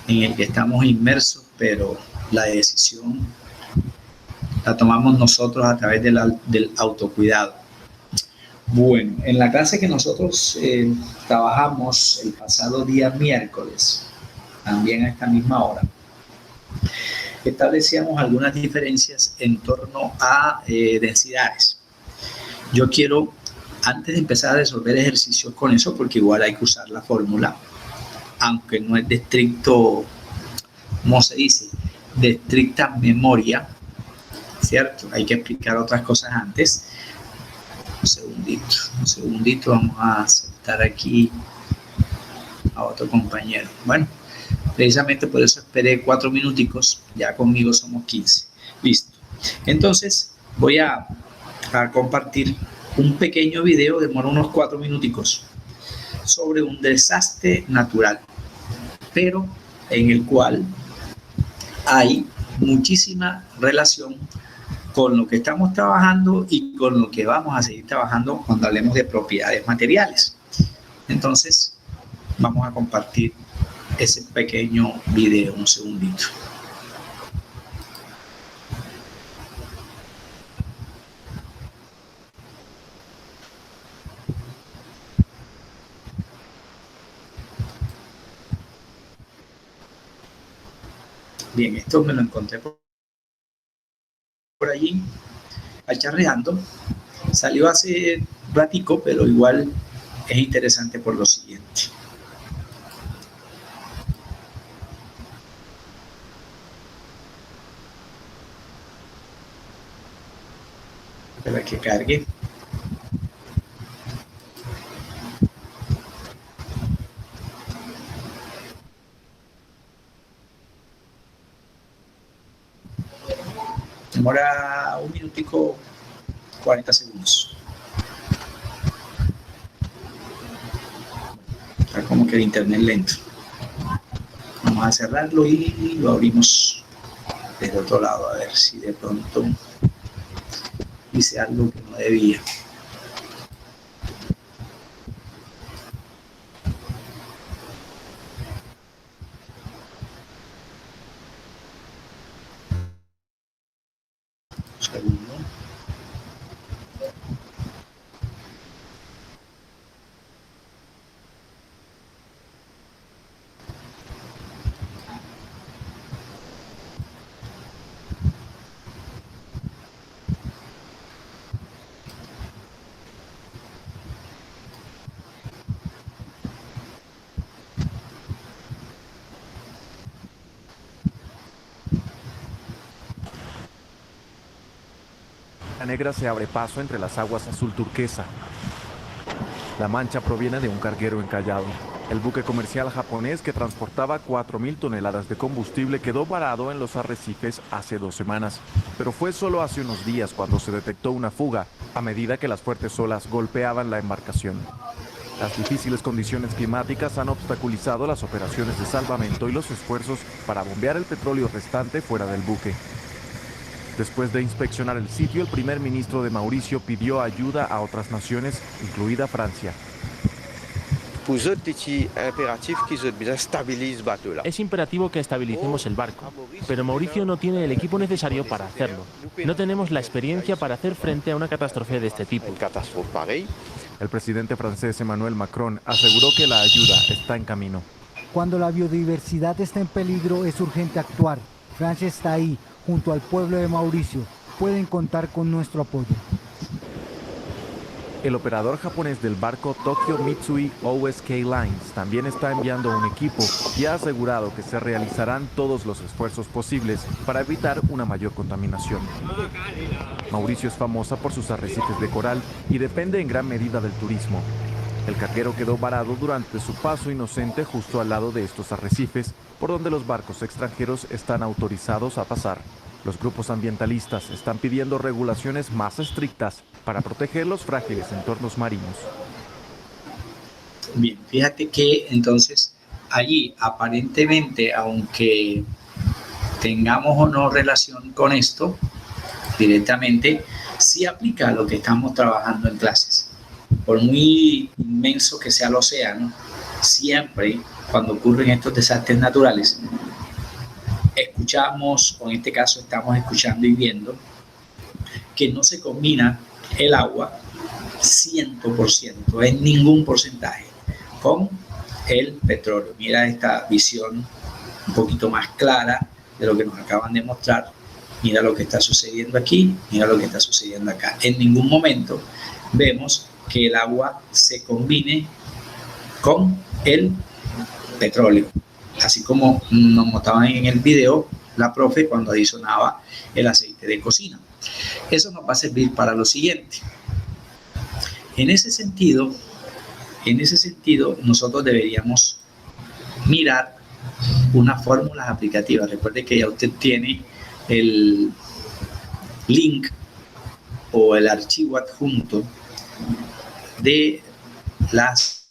en el que estamos inmersos, pero la decisión la tomamos nosotros a través del autocuidado. Bueno, en la clase que nosotros trabajamos el pasado día miércoles, también a esta misma hora, establecíamos algunas diferencias en torno a densidades. Yo quiero, antes de empezar a resolver ejercicios con eso, porque igual hay que usar la fórmula, aunque no es de estricto, ¿cómo se dice?, de estricta memoria, ¿cierto? Hay que explicar otras cosas antes. Un segundito, vamos a aceptar aquí a otro compañero. Bueno, precisamente por eso esperé 4 minuticos, ya conmigo somos 15. Listo. Entonces, voy a compartir un pequeño video, demora unos 4 minuticos, sobre un desastre natural, pero en el cual hay muchísima relación con lo que estamos trabajando y con lo que vamos a seguir trabajando cuando hablemos de propiedades materiales. Entonces, vamos a compartir ese pequeño video, un segundito. Bien, esto me lo encontré por allí, acharreando. Salió hace ratico, pero igual es interesante por lo siguiente. Espera que cargue. Demora 1 minutico 40 segundos. Está como que el internet lento. Vamos a cerrarlo y lo abrimos desde otro lado a ver si de pronto hice algo que no debía. Un segundo. La negra se abre paso entre las aguas azul turquesa. La mancha proviene de un carguero encallado. El buque comercial japonés que transportaba 4.000 toneladas de combustible quedó varado en los arrecifes hace 2 semanas. Pero fue solo hace unos días cuando se detectó una fuga, a medida que las fuertes olas golpeaban la embarcación. Las difíciles condiciones climáticas han obstaculizado las operaciones de salvamento y los esfuerzos para bombear el petróleo restante fuera del buque. Después de inspeccionar el sitio, el primer ministro de Mauricio pidió ayuda a otras naciones, incluida Francia. Es imperativo que estabilicemos el barco, pero Mauricio no tiene el equipo necesario para hacerlo. No tenemos la experiencia para hacer frente a una catástrofe de este tipo. El presidente francés Emmanuel Macron aseguró que la ayuda está en camino. Cuando la biodiversidad está en peligro, es urgente actuar. Francia está ahí, junto al pueblo de Mauricio. Pueden contar con nuestro apoyo. El operador japonés del barco Tokyo Mitsui OSK Lines también está enviando un equipo y ha asegurado que se realizarán todos los esfuerzos posibles para evitar una mayor contaminación. Mauricio es famosa por sus arrecifes de coral y depende en gran medida del turismo. El carguero quedó varado durante su paso inocente justo al lado de estos arrecifes, por donde los barcos extranjeros están autorizados a pasar. Los grupos ambientalistas están pidiendo regulaciones más estrictas para proteger los frágiles entornos marinos. Bien, fíjate que entonces allí aparentemente, aunque tengamos o no relación con esto directamente, sí aplica a lo que estamos trabajando en clases. Por muy inmenso que sea el océano, siempre cuando ocurren estos desastres naturales, escuchamos, o en este caso estamos escuchando y viendo, que no se combina el agua 100%, en ningún porcentaje, con el petróleo. Mira esta visión un poquito más clara de lo que nos acaban de mostrar. Mira lo que está sucediendo aquí, mira lo que está sucediendo acá. En ningún momento vemos que el agua se combine con el petróleo, así como nos mostraban en el video la profe cuando adicionaba el aceite de cocina. Eso nos va a servir para lo siguiente. En ese sentido, nosotros deberíamos mirar unas fórmulas aplicativas. Recuerde que ya usted tiene el link o el archivo adjunto de las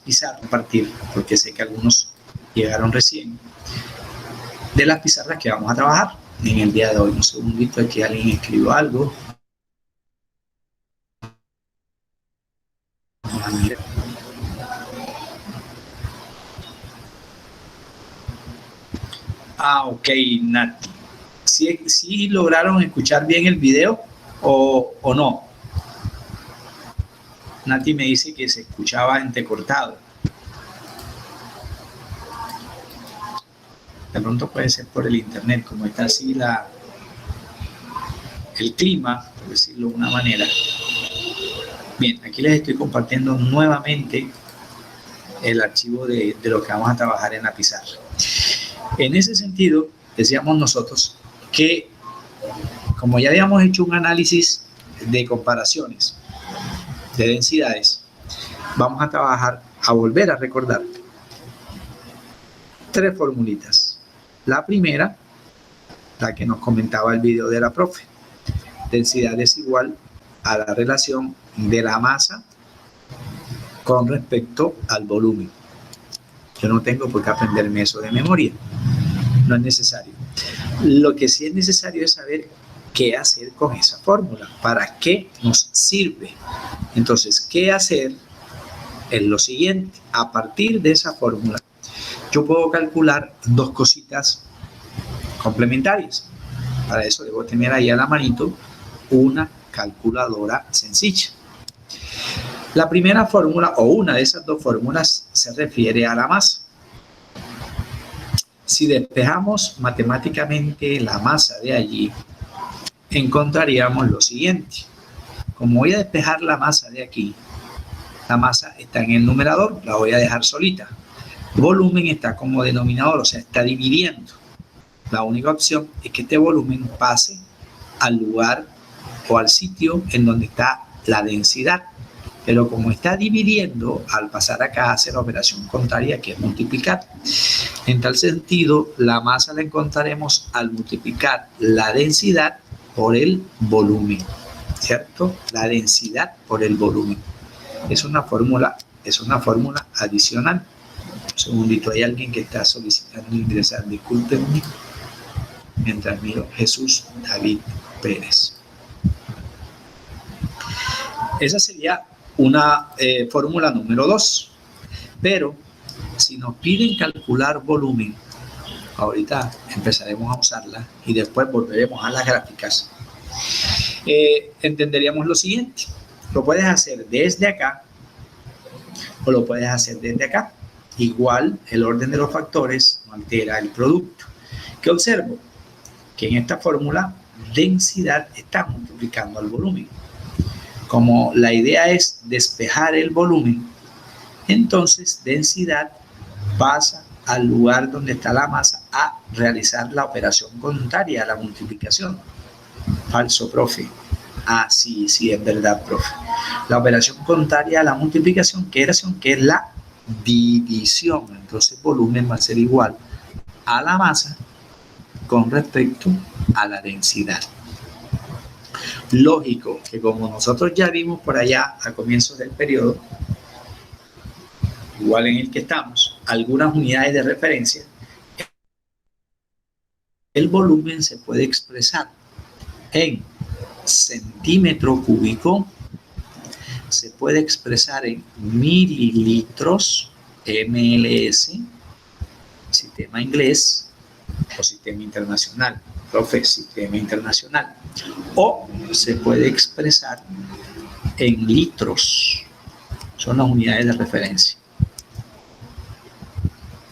pizarras, compartir, porque sé que algunos llegaron recién, de las pizarras que vamos a trabajar en el día de hoy. Un segundito, aquí alguien escribió algo. Ok, Nati. ¿Sí lograron escuchar bien el video o no? Nati me dice que se escuchaba entrecortado. De pronto puede ser por el internet, como está así el clima, por decirlo de una manera. Bien, aquí les estoy compartiendo nuevamente el archivo de lo que vamos a trabajar en la pizarra. En ese sentido, decíamos nosotros que, como ya habíamos hecho un análisis de comparaciones de densidades, vamos a trabajar, a volver a recordar tres formulitas. La primera, la que nos comentaba el video de la profe: densidad es igual a la relación de la masa con respecto al volumen. Yo no tengo por qué aprenderme eso de memoria, no es necesario. Lo que sí es necesario es saber qué hacer con esa fórmula, para qué nos sirve. Entonces, ¿qué hacer? Es lo siguiente: a partir de esa fórmula yo puedo calcular dos cositas complementarias. Para eso debo tener ahí a la manito una calculadora sencilla. La primera fórmula, o una de esas dos fórmulas, se refiere a la masa. Si despejamos matemáticamente la masa de allí, encontraríamos lo siguiente. Como voy a despejar la masa de aquí, la masa está en el numerador, la voy a dejar solita. Volumen está como denominador, o sea, está dividiendo. La única opción es que este volumen pase al lugar o al sitio en donde está la densidad. Pero como está dividiendo, al pasar acá hace la operación contraria, que es multiplicar. En tal sentido, la masa la encontraremos al multiplicar la densidad por el volumen, ¿cierto? La densidad por el volumen. Es una fórmula adicional. Un segundito, hay alguien que está solicitando ingresar. Discúlpenme mientras miro. Jesús David Pérez. Esa sería una fórmula número 2. Pero si nos piden calcular volumen, ahorita empezaremos a usarla y después volveremos a las gráficas. Entenderíamos lo siguiente: lo puedes hacer desde acá o lo puedes hacer desde acá. Igual, el orden de los factores no altera el producto. ¿Qué observo? Que en esta fórmula, densidad está multiplicando al volumen. Como la idea es despejar el volumen, entonces densidad pasa al lugar donde está la masa a realizar la operación contraria a la multiplicación. Falso, profe. Sí, es verdad, profe. La operación contraria a la multiplicación, que es la división. Entonces volumen va a ser igual a la masa con respecto a la densidad. Lógico que, como nosotros ya vimos por allá a comienzos del periodo, igual en el que estamos, algunas unidades de referencia, el volumen se puede expresar en centímetro cúbico, se puede expresar en mililitros MLS, sistema inglés o sistema internacional. Profe, sistema internacional. O se puede expresar en litros. Son las unidades de referencia.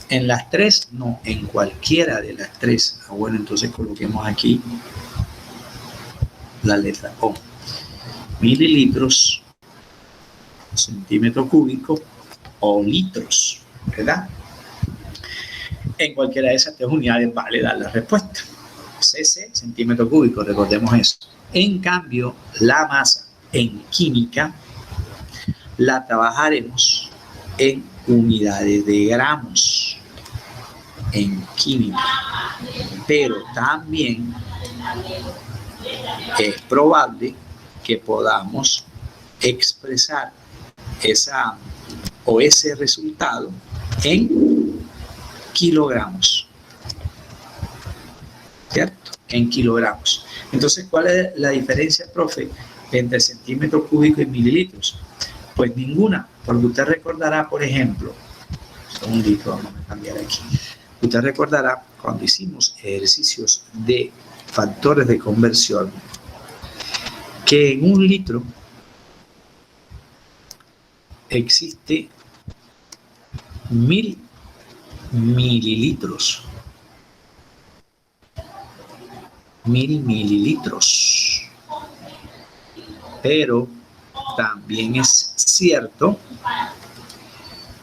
En las tres, no, en cualquiera de las tres. Bueno, entonces coloquemos aquí la letra O. Mililitros, centímetro cúbico o litros, ¿verdad? En cualquiera de esas tres unidades vale dar la respuesta. cc, centímetro cúbico, recordemos eso. En cambio, la masa en química la trabajaremos en unidades de gramos en química, pero también es probable que podamos expresar ese resultado en kilogramos, ¿cierto? En kilogramos. Entonces, ¿cuál es la diferencia, profe, entre centímetro cúbico y mililitros? Pues ninguna, porque usted recordará, por ejemplo, un segundito, vamos a cambiar aquí. Usted recordará cuando hicimos ejercicios de factores de conversión que en un litro existe 1000 mililitros. 1000 mililitros. Pero también es cierto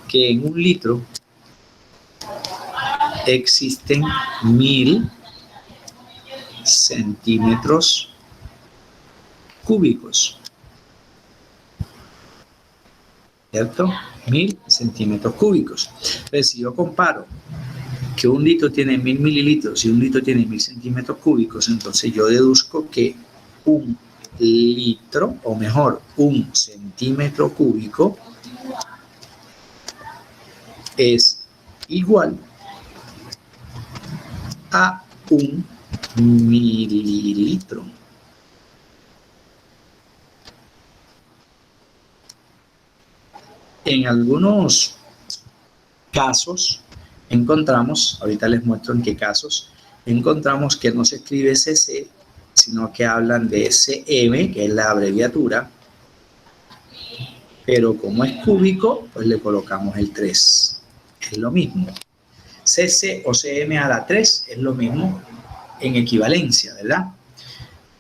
que en un litro existen 1000 centímetros cúbicos, ¿cierto? 1000 centímetros cúbicos. Entonces, si yo comparo que un litro tiene 1000 mililitros y un litro tiene 1000 centímetros cúbicos, entonces yo deduzco que un litro, o mejor, un centímetro cúbico es igual a un mililitro. En algunos casos encontramos, ahorita les muestro en qué casos, encontramos que no se escribe cc, sino que hablan de cm, que es la abreviatura, pero como es cúbico, pues le colocamos el 3. Es lo mismo. cc o cm a la 3 es lo mismo en equivalencia, ¿verdad?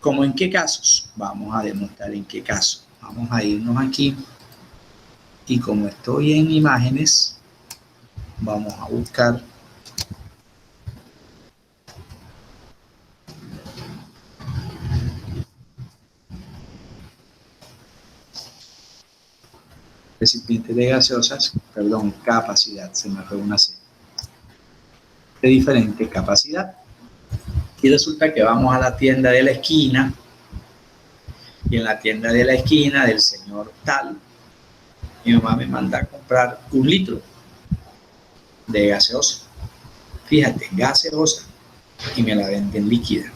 ¿Cómo en qué casos? Vamos a demostrar en qué caso. Vamos a irnos aquí y como estoy en imágenes, vamos a buscar recipiente de gaseosas, perdón, capacidad, se me fue una C, de diferente capacidad. Y resulta que vamos a la tienda de la esquina y en la tienda de la esquina del señor tal, mi mamá me manda a comprar 1 litro de gaseosa. Fíjate, gaseosa, y me la venden líquida.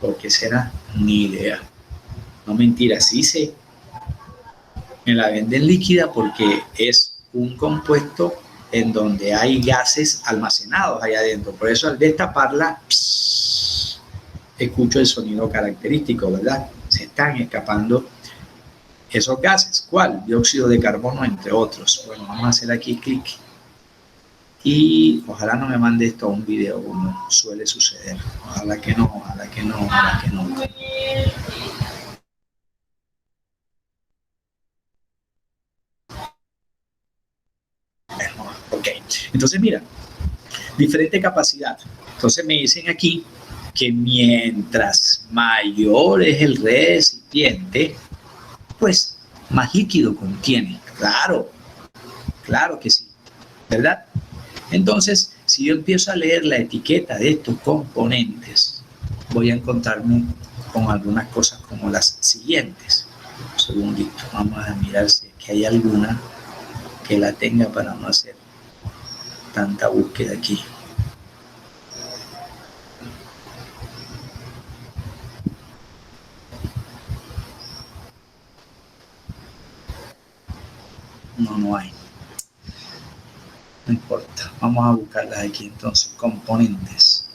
¿Por qué será? Ni idea. No, mentira, sí sé. Me la venden líquida porque es un compuesto en donde hay gases almacenados allá adentro. Por eso al destaparla, escucho el sonido característico, ¿verdad? Se están escapando esos gases. ¿Cuál? Dióxido de carbono, entre otros. Bueno, vamos a hacer aquí clic. Y ojalá no me mande esto a un video como suele suceder. Ojalá que no, ojalá que no, ojalá que no. Ok, entonces mira, diferente capacidad. Entonces me dicen aquí que mientras mayor es el recipiente, pues más líquido contiene. Claro, claro que sí, ¿verdad? Entonces, si yo empiezo a leer la etiqueta de estos componentes, voy a encontrarme con algunas cosas como las siguientes. Un segundito, vamos a mirar si aquí hay alguna que la tenga para no hacer tanta búsqueda aquí. No hay. Vamos a buscarlas aquí entonces, componentes.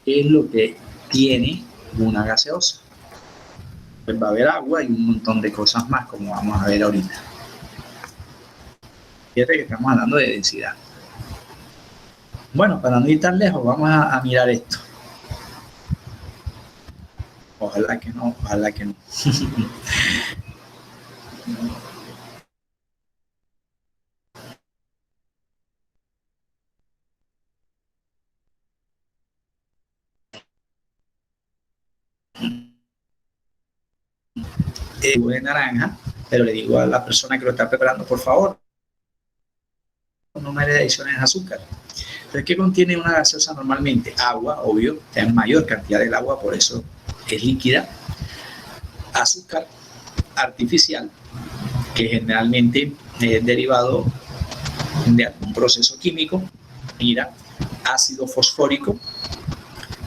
¿Qué es lo que tiene una gaseosa? Pues va a haber agua y un montón de cosas más, como vamos a ver ahorita. Fíjate que estamos hablando de densidad. Bueno, para no ir tan lejos, vamos a mirar esto. Ojalá que no, ojalá que no. Jugo de naranja, pero le digo a la persona que lo está preparando, por favor, no me le adiciones azúcar. Entonces, ¿qué contiene una gaseosa normalmente? Agua, obvio, en mayor cantidad del agua, por eso es líquida. Azúcar artificial, que generalmente es derivado de algún proceso químico. Mira, ácido fosfórico,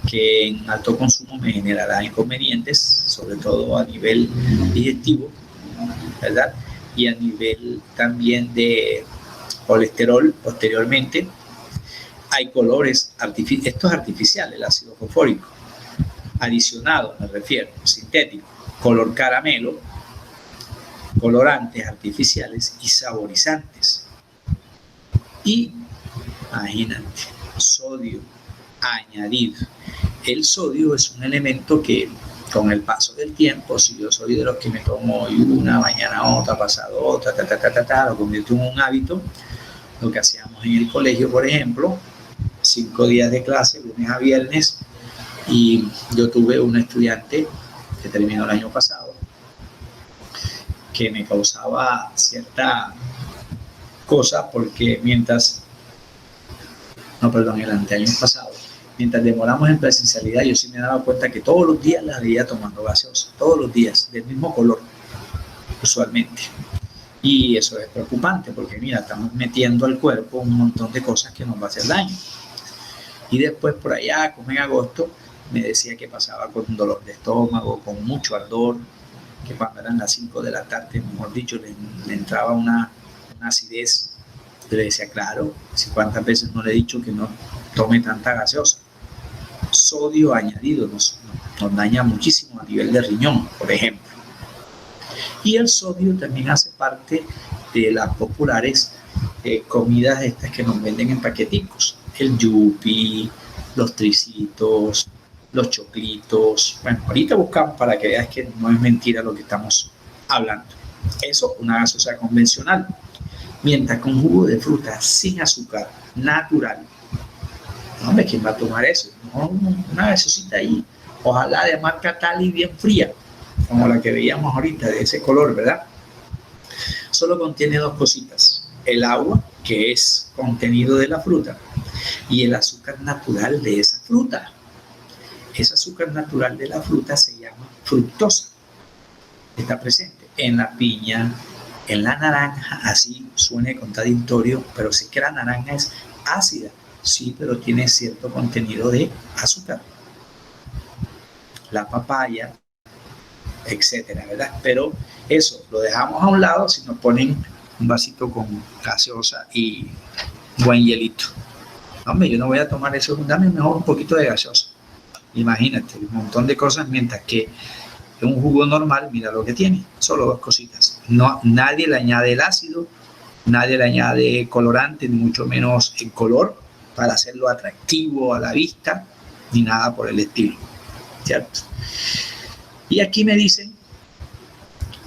que en alto consumo me generará inconvenientes, sobre todo a nivel digestivo, ¿verdad? Y a nivel también de colesterol posteriormente. Hay colores artificiales, esto es artificial, el ácido fosfórico, adicionado, me refiero, sintético, color caramelo, colorantes artificiales y saborizantes. Y, imagínate, sodio añadido. El sodio es un elemento que con el paso del tiempo, si yo soy de los que me tomo hoy una, mañana otra, pasado otra, lo convierto en un hábito. Lo que hacíamos en el colegio, por ejemplo, 5 días de clase, lunes a viernes, y yo tuve un estudiante que terminó el año pasado, que me causaba cierta cosa, porque el anteaño pasado, mientras demoramos en presencialidad, yo sí me daba cuenta que todos los días la veía tomando gaseosa, todos los días, del mismo color, usualmente. Y eso es preocupante, porque mira, estamos metiendo al cuerpo un montón de cosas que nos va a hacer daño. Y después por allá, como en agosto, me decía que pasaba con un dolor de estómago, con mucho ardor, que cuando eran las 5 de la tarde, mejor dicho, le entraba una acidez. Yo le decía, claro, ¿cuántas veces no le he dicho que no tome tanta gaseosa? Sodio añadido nos daña muchísimo a nivel de riñón, por ejemplo. Y el sodio también hace parte de las populares comidas estas que nos venden en paqueticos. El yupi, los tricitos, los choclitos. Bueno, ahorita buscamos para que veas que no es mentira lo que estamos hablando. Eso, una gaseosa convencional. Mientras que un jugo de fruta sin azúcar, natural. No, hombre, ¿quién va a tomar eso? No, una gaseosita ahí, ojalá de marca Tali bien fría, como la que veíamos ahorita, de ese color, ¿verdad? Solo contiene 2 cositas: el agua, que es contenido de la fruta, y el azúcar natural de esa fruta. Ese azúcar natural de la fruta se llama fructosa. Está presente en la piña, en la naranja, así suene contradictorio, pero sí que la naranja es ácida, sí, pero tiene cierto contenido de azúcar. La papaya, etcétera, ¿verdad? Pero eso lo dejamos a un lado si nos ponen un vasito con gaseosa y buen hielito. Hombre, yo no voy a tomar eso, dame mejor un poquito de gaseosa. Imagínate, un montón de cosas, mientras que un jugo normal, mira lo que tiene, solo 2 cositas. No, nadie le añade el ácido, nadie le añade colorante, ni mucho menos el color, para hacerlo atractivo a la vista, ni nada por el estilo, ¿cierto? Y aquí me dicen,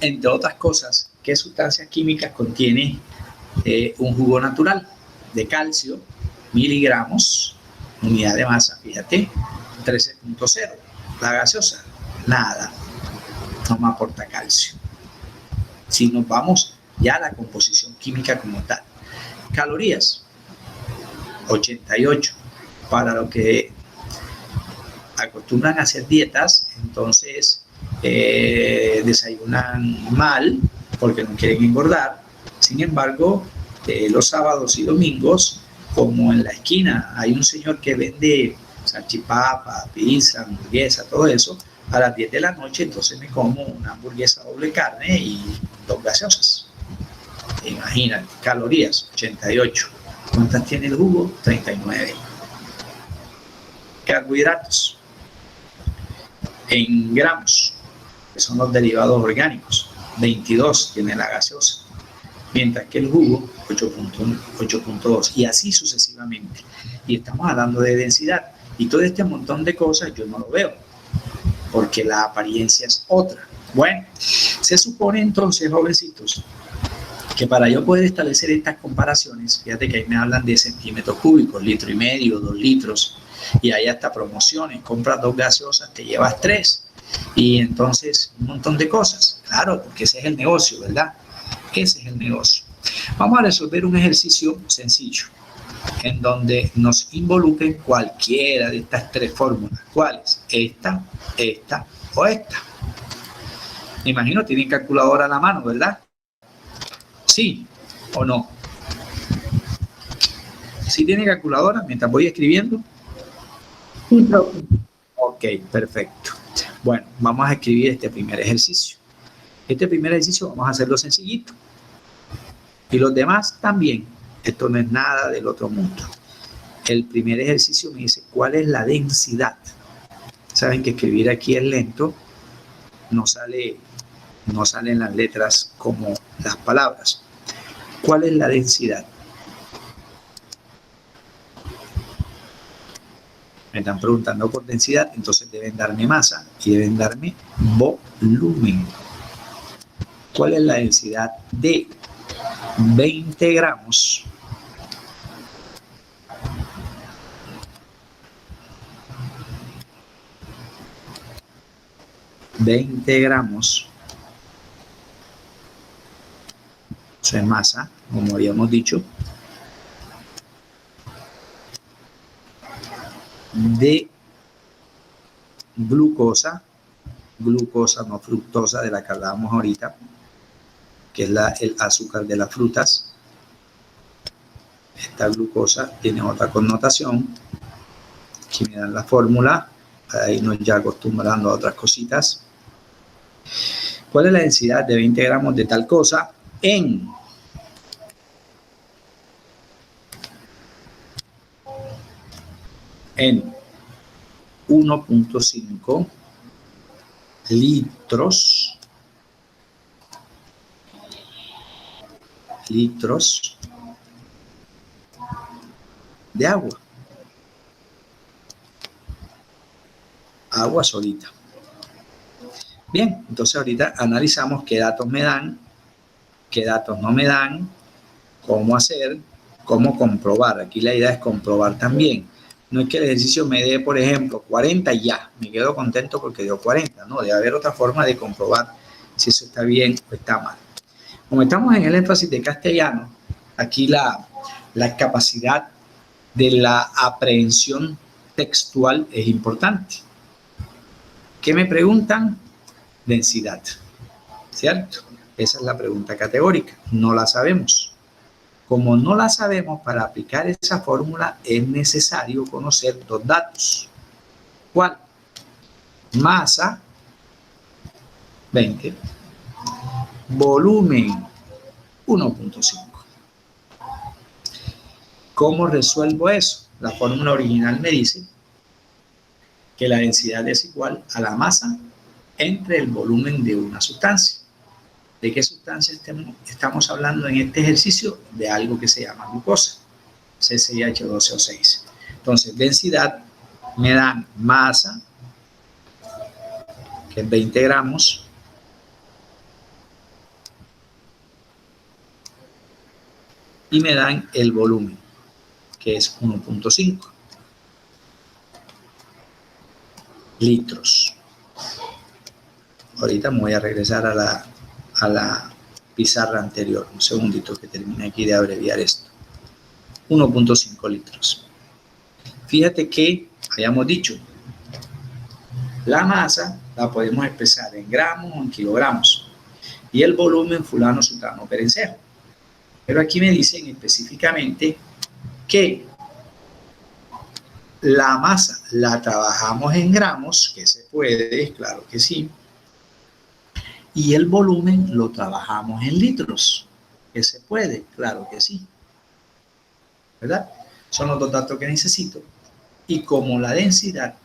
entre otras cosas, qué sustancias químicas contiene un jugo natural de calcio, miligramos, unidad de masa, fíjate, 13.0. La gaseosa, nada, no me aporta calcio. Si nos vamos ya a la composición química como tal, calorías, 88. Para los que acostumbran a hacer dietas, entonces desayunan mal porque no quieren engordar. Sin embargo, los sábados y domingos, como en la esquina hay un señor que vende salchipapa, pizza, hamburguesa, todo eso, a las 10 de la noche, entonces me como una hamburguesa doble carne y 2 gaseosas. Imagínate, calorías, 88. ¿Cuántas tiene el jugo? 39. Carbohidratos, en gramos, que son los derivados orgánicos, 22 tiene la gaseosa, mientras que el jugo, 8.2, y así sucesivamente. Y estamos hablando de densidad, y todo este montón de cosas yo no lo veo, porque la apariencia es otra. Bueno, se supone entonces, jovencitos, que para yo poder establecer estas comparaciones, fíjate que ahí me hablan de centímetros cúbicos, 1,5 litros, 2 litros, y hay hasta promociones, compras 2 gaseosas, te llevas 3, y entonces un montón de cosas, claro, porque ese es el negocio, ¿verdad? Ese es el negocio. Vamos a resolver un ejercicio sencillo, en donde nos involucren cualquiera de estas 3 fórmulas. ¿Cuáles? Esta, esta o esta. Me imagino tienen calculadora a la mano, ¿verdad? ¿Sí o no? ¿Sí tiene calculadora mientras voy escribiendo? Sí, profe. Ok, perfecto. Bueno, vamos a escribir este primer ejercicio. Este primer ejercicio vamos a hacerlo sencillito. Y los demás también. Esto no es nada del otro mundo. El primer ejercicio me dice, ¿cuál es la densidad? Saben que escribir aquí es lento. No salen las letras como las palabras. ¿Cuál es la densidad? Me están preguntando por densidad, entonces deben darme masa y deben darme volumen. ¿Cuál es la densidad de 20 gramos? Eso es masa, como habíamos dicho, de glucosa, no fructosa, de la que hablábamos ahorita, que es el azúcar de las frutas. Esta glucosa tiene otra connotación. Aquí me dan la fórmula, para irnos ya acostumbrando a otras cositas. ¿Cuál es la densidad de 20 gramos de tal cosa en en 1.5 litros de agua? Agua solita. Bien, entonces ahorita analizamos qué datos me dan, qué datos no me dan, cómo hacer, cómo comprobar. Aquí la idea es comprobar también. No es que el ejercicio me dé, por ejemplo, 40 y ya, me quedo contento porque dio 40. No, debe haber otra forma de comprobar si eso está bien o está mal. Como estamos en el énfasis de castellano, aquí la capacidad de la aprehensión textual es importante. ¿Qué me preguntan? Densidad, ¿cierto? Esa es la pregunta categórica, no la sabemos. Como no la sabemos, para aplicar esa fórmula es necesario conocer 2 datos. ¿Cuál? Masa, 20. Volumen, 1.5. ¿Cómo resuelvo eso? La fórmula original me dice que la densidad es igual a la masa entre el volumen de una sustancia. ¿De qué sustancia estamos hablando en este ejercicio? De algo que se llama glucosa, CCH12O6. Entonces, densidad me dan masa, que es 20 gramos, y me dan el volumen, que es 1.5 litros. Ahorita me voy a regresar a la pizarra anterior. Un segundito que termine aquí de abreviar esto. 1.5 litros. Fíjate que habíamos dicho, la masa la podemos expresar en gramos o en kilogramos. Y el volumen fulano, sutano, perencejo. Pero aquí me dicen específicamente que La masa la trabajamos en gramos, que se puede, claro que sí. Y el volumen lo trabajamos en litros, que se puede, claro que sí. ¿Verdad? Son los dos datos que necesito. Y como la densidad,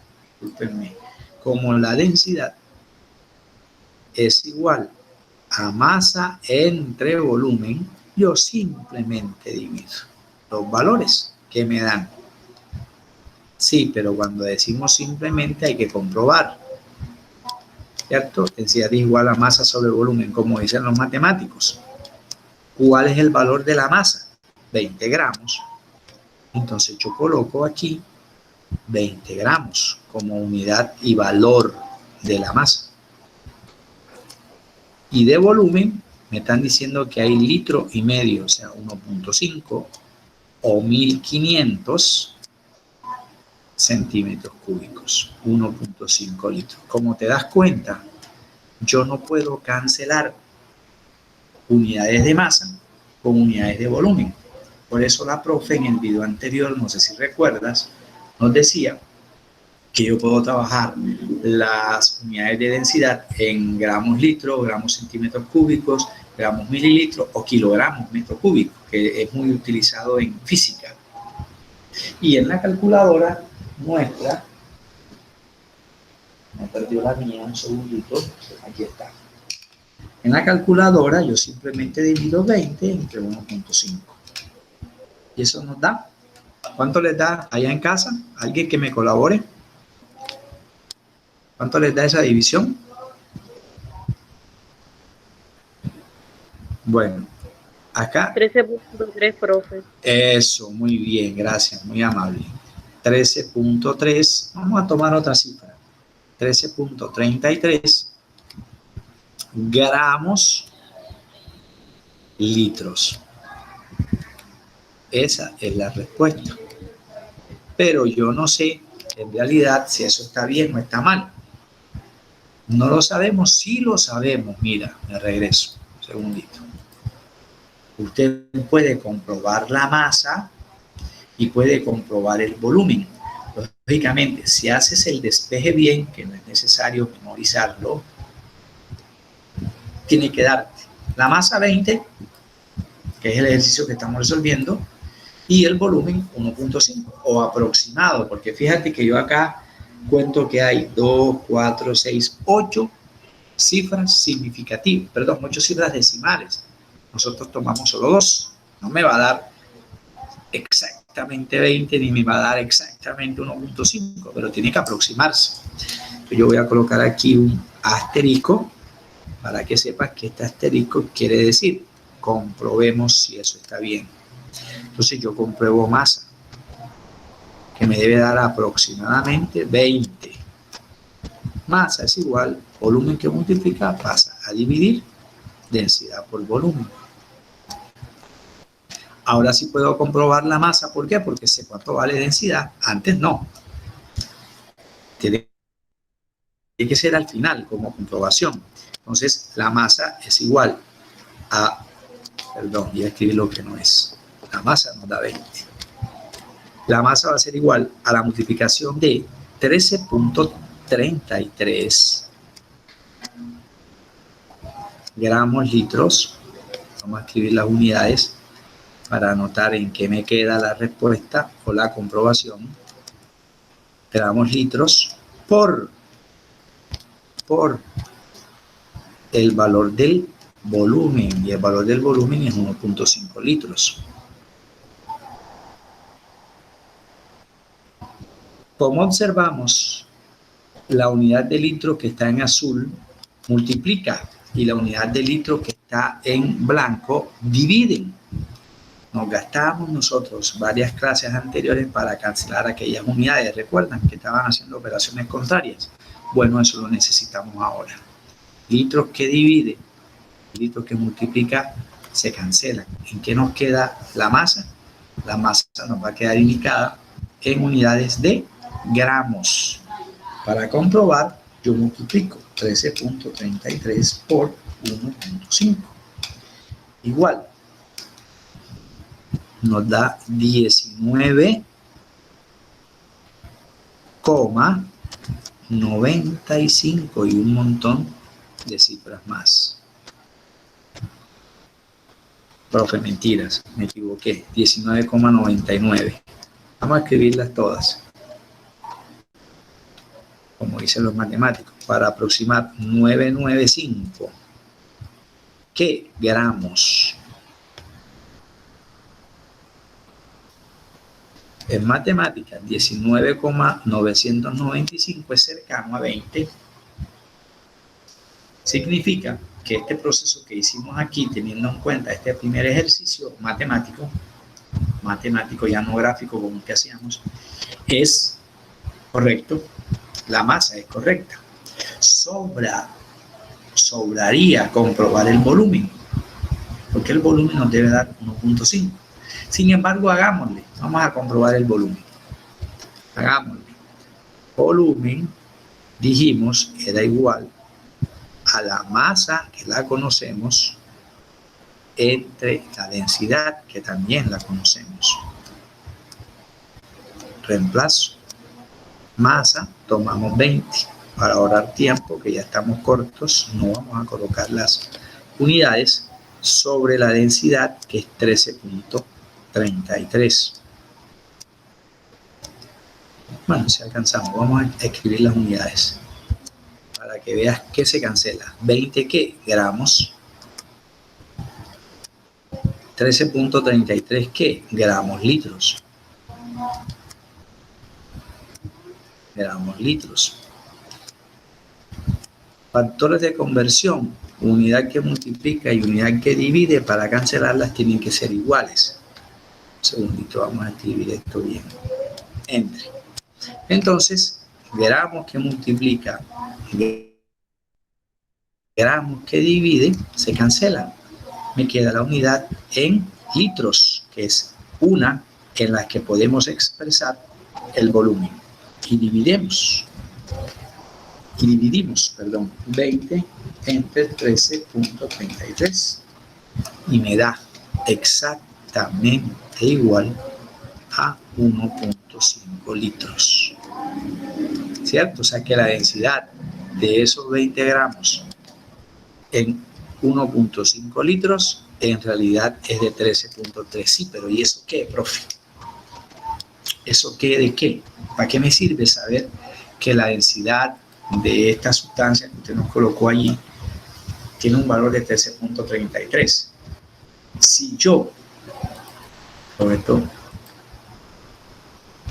discúlpenme, como la densidad es igual a masa entre volumen, yo simplemente divido los valores que me dan. Sí, pero cuando decimos simplemente hay que comprobar, ¿cierto? Densidad es igual a masa sobre volumen, como dicen los matemáticos. ¿Cuál es el valor de la masa? 20 gramos. Entonces yo coloco aquí 20 gramos como unidad y valor de la masa. Y de volumen me están diciendo que hay litro y medio, o sea, 1.5 o 1500 centímetros cúbicos, 1.5 litros. Como te das cuenta, yo no puedo cancelar unidades de masa con unidades de volumen. Por eso la profe en el video anterior, no sé si recuerdas, nos decía que yo puedo trabajar las unidades de densidad en gramos litro, gramos centímetros cúbicos, gramos mililitros o kilogramos metro cúbico, que es muy utilizado en física. Y en la calculadora nuestra, me perdió la mía un segundito, aquí está. En la calculadora yo simplemente divido 20 entre 1.5. Y eso nos da, ¿cuánto les da allá en casa? ¿Alguien que me colabore? ¿Cuánto les da esa división? Bueno, acá. 13.3, profe. Eso, muy bien, gracias, muy amable. 13.3, vamos a tomar otra cifra. 13.33 gramos litros. Esa es la respuesta. Pero yo no sé en realidad si eso está bien o está mal. No lo sabemos, sí lo sabemos. Mira, me regreso, un segundito. Usted puede comprobar la masa y puede comprobar el volumen. Lógicamente, si haces el despeje bien, que no es necesario memorizarlo, tiene que darte la masa 20, que es el ejercicio que estamos resolviendo, y el volumen 1.5 o aproximado, porque fíjate que yo acá cuento que hay 2, 4, 6, 8 cifras significativas, perdón, 8 cifras decimales. Nosotros tomamos solo 2, no me va a dar exactamente 20 ni me va a dar exactamente 1.5, pero tiene que aproximarse. Entonces yo voy a colocar aquí un asterisco para que sepas que este asterisco quiere decir comprobemos si eso está bien. Entonces yo compruebo masa, que me debe dar aproximadamente 20. Masa es igual, volumen que multiplica pasa a dividir densidad por volumen. Ahora sí puedo comprobar la masa, ¿por qué? Porque sé cuánto vale densidad, antes no. Tiene que ser al final como comprobación. Entonces la masa es igual a, perdón, voy a escribir lo que no es. La masa nos da 20. La masa va a ser igual a la multiplicación de 13.33 gramos litros. Vamos a escribir las unidades para anotar en qué me queda la respuesta o la comprobación. Gramos litros por el valor del volumen, y el valor del volumen es 1.5 litros. Como observamos, la unidad de litro que está en azul multiplica y la unidad de litro que está en blanco dividen. Nos gastamos nosotros varias clases anteriores para cancelar aquellas unidades. ¿Recuerdan que estaban haciendo operaciones contrarias? Bueno, eso lo necesitamos ahora. Litros que divide, litros que multiplica, se cancelan. ¿En qué nos queda la masa? La masa nos va a quedar indicada en unidades de gramos. Para comprobar, yo multiplico 13.33 por 1.5. Igual, nos da 19 95 y un montón de cifras más. Profe, mentiras, me equivoqué. 19,99. Vamos a escribirlas todas, como dicen los matemáticos, para aproximar 995. ¿Qué gramos? En matemáticas, 19,995 es cercano a 20. Significa que este proceso que hicimos aquí, teniendo en cuenta este primer ejercicio matemático ya no gráfico como el que hacíamos, es correcto. La masa es correcta. Sobraría comprobar el volumen, porque el volumen nos debe dar 1.5. Sin embargo, hagámosle. Vamos a comprobar el volumen. Hagámosle. Volumen, dijimos, era igual a la masa, que la conocemos, entre la densidad, que también la conocemos. Reemplazo. Masa, tomamos 20. Para ahorrar tiempo, que ya estamos cortos, no vamos a colocar las unidades, sobre la densidad, que es 13.33. Bueno, si alcanzamos, vamos a escribir las unidades para que veas que se cancela. 20 ¿qué? Gramos. 13.33 ¿qué? Gramos litros. Gramos litros. Factores de conversión, unidad que multiplica y unidad que divide, para cancelarlas tienen que ser iguales. Un segundito, vamos a escribir esto bien. Entre. Entonces, gramos que multiplica, gramos que divide, se cancela. Me queda la unidad en litros, que es una en la que podemos expresar el volumen. Y dividimos, 20 entre 13.33 y me da exactamente igual a 1.5 litros. ¿Cierto? O sea que la densidad de esos 20 gramos en 1.5 litros en realidad es de 13.3. Sí, pero ¿y eso qué, profe? ¿Eso qué de qué? ¿Para qué me sirve saber que la densidad de esta sustancia que usted nos colocó allí tiene un valor de 13.33? Si yo, Roberto,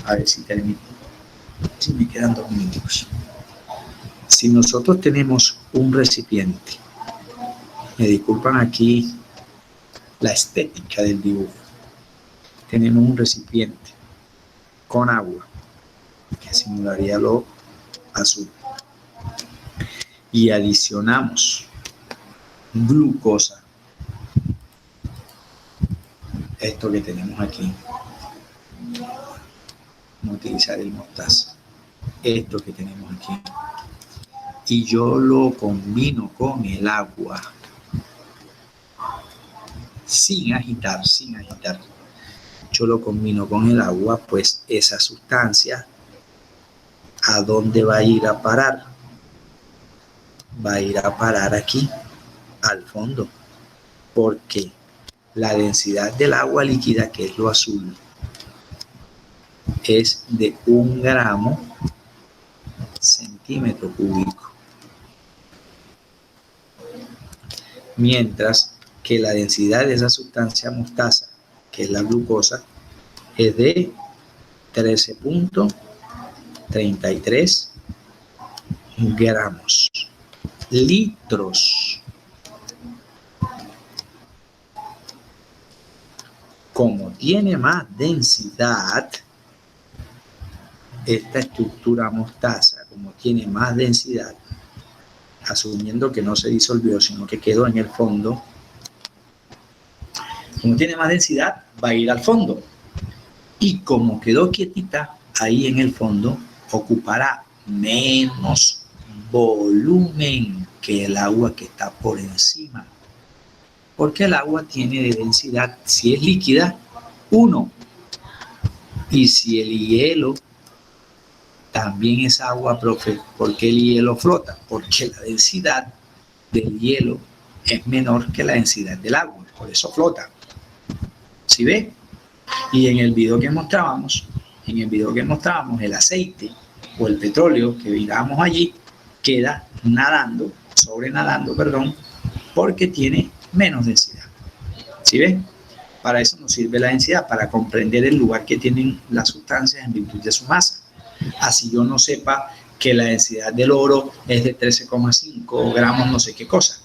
a ver si termino, si me quedan 2 minutos. Si nosotros tenemos un recipiente, me disculpan aquí la estética del dibujo, tenemos un recipiente con agua que simularía lo azul y adicionamos glucosa, esto que tenemos aquí, no utilizar el mostaza, esto que tenemos aquí, y yo lo combino con el agua sin agitar, yo lo combino con el agua, pues esa sustancia, ¿a dónde va a ir a parar? Va a ir a parar aquí, al fondo, porque la densidad del agua líquida, que es lo azul, es de 1 gramo centímetro cúbico, mientras que la densidad de esa sustancia mostaza, que es la glucosa, es de 13.33 gramos. Litros. Como tiene más densidad, esta estructura mostaza, como tiene más densidad, asumiendo que no se disolvió, sino que quedó en el fondo, como tiene más densidad, va a ir al fondo. Y como quedó quietita ahí en el fondo, ocupará menos volumen que el agua que está por encima. Porque el agua tiene de densidad, si es líquida, 1. Y si el hielo también es agua, profe. ¿Por qué el hielo flota? Porque la densidad del hielo es menor que la densidad del agua, por eso flota. ¿Sí ve? Y en el video que mostrábamos, el aceite o el petróleo que mirábamos allí queda nadando, sobrenadando, perdón, porque tiene menos densidad. ¿Sí ve? Para eso nos sirve la densidad, para comprender el lugar que tienen las sustancias en virtud de su masa. Así yo no sepa que la densidad del oro es de 13,5 gramos no sé qué cosa.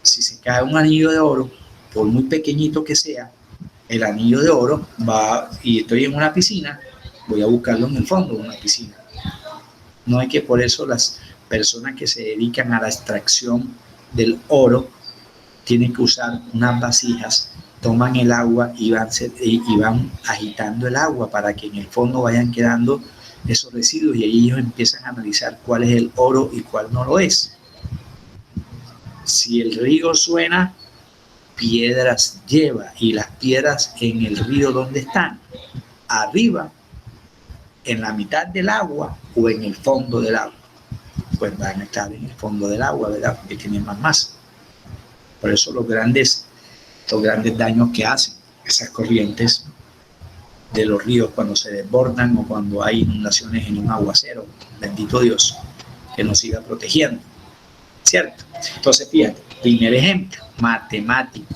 Si se cae un anillo de oro, por muy pequeñito que sea, el anillo de oro va, y estoy en una piscina, voy a buscarlo en el fondo de una piscina. No es que por eso las personas que se dedican a la extracción del oro tienen que usar unas vasijas, toman el agua y van agitando el agua para que en el fondo vayan quedando esos residuos, y ahí ellos empiezan a analizar cuál es el oro y cuál no lo es. Si el río suena, piedras lleva, y las piedras en el río, ¿dónde están? Arriba, en la mitad del agua o en el fondo del agua. Pues van a estar en el fondo del agua, ¿verdad? Porque tienen más masa. Por eso los grandes daños que hacen esas corrientes de los ríos cuando se desbordan o cuando hay inundaciones en un aguacero. Bendito Dios, que nos siga protegiendo, ¿cierto? Entonces, fíjate, primer ejemplo, matemático.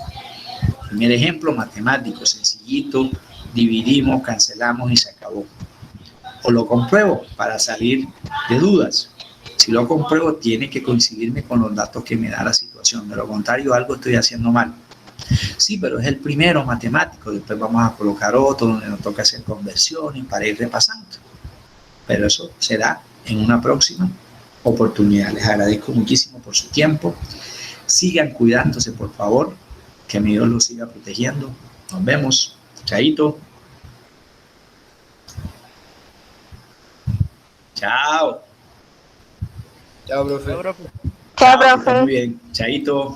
Primer ejemplo, matemático, sencillito, dividimos, cancelamos y se acabó. O lo compruebo para salir de dudas. Si lo compruebo, tiene que coincidirme con los datos que me da la situación. De lo contrario, algo estoy haciendo mal. Sí, pero es el primero matemático. Después vamos a colocar otro donde nos toca hacer conversiones para ir repasando. Pero eso será en una próxima oportunidad. Les agradezco muchísimo por su tiempo. Sigan cuidándose, por favor. Que mi Dios los siga protegiendo. Nos vemos. Chaito. Chao. Chao, profe. Chao, profe. Muy bien. Chaito.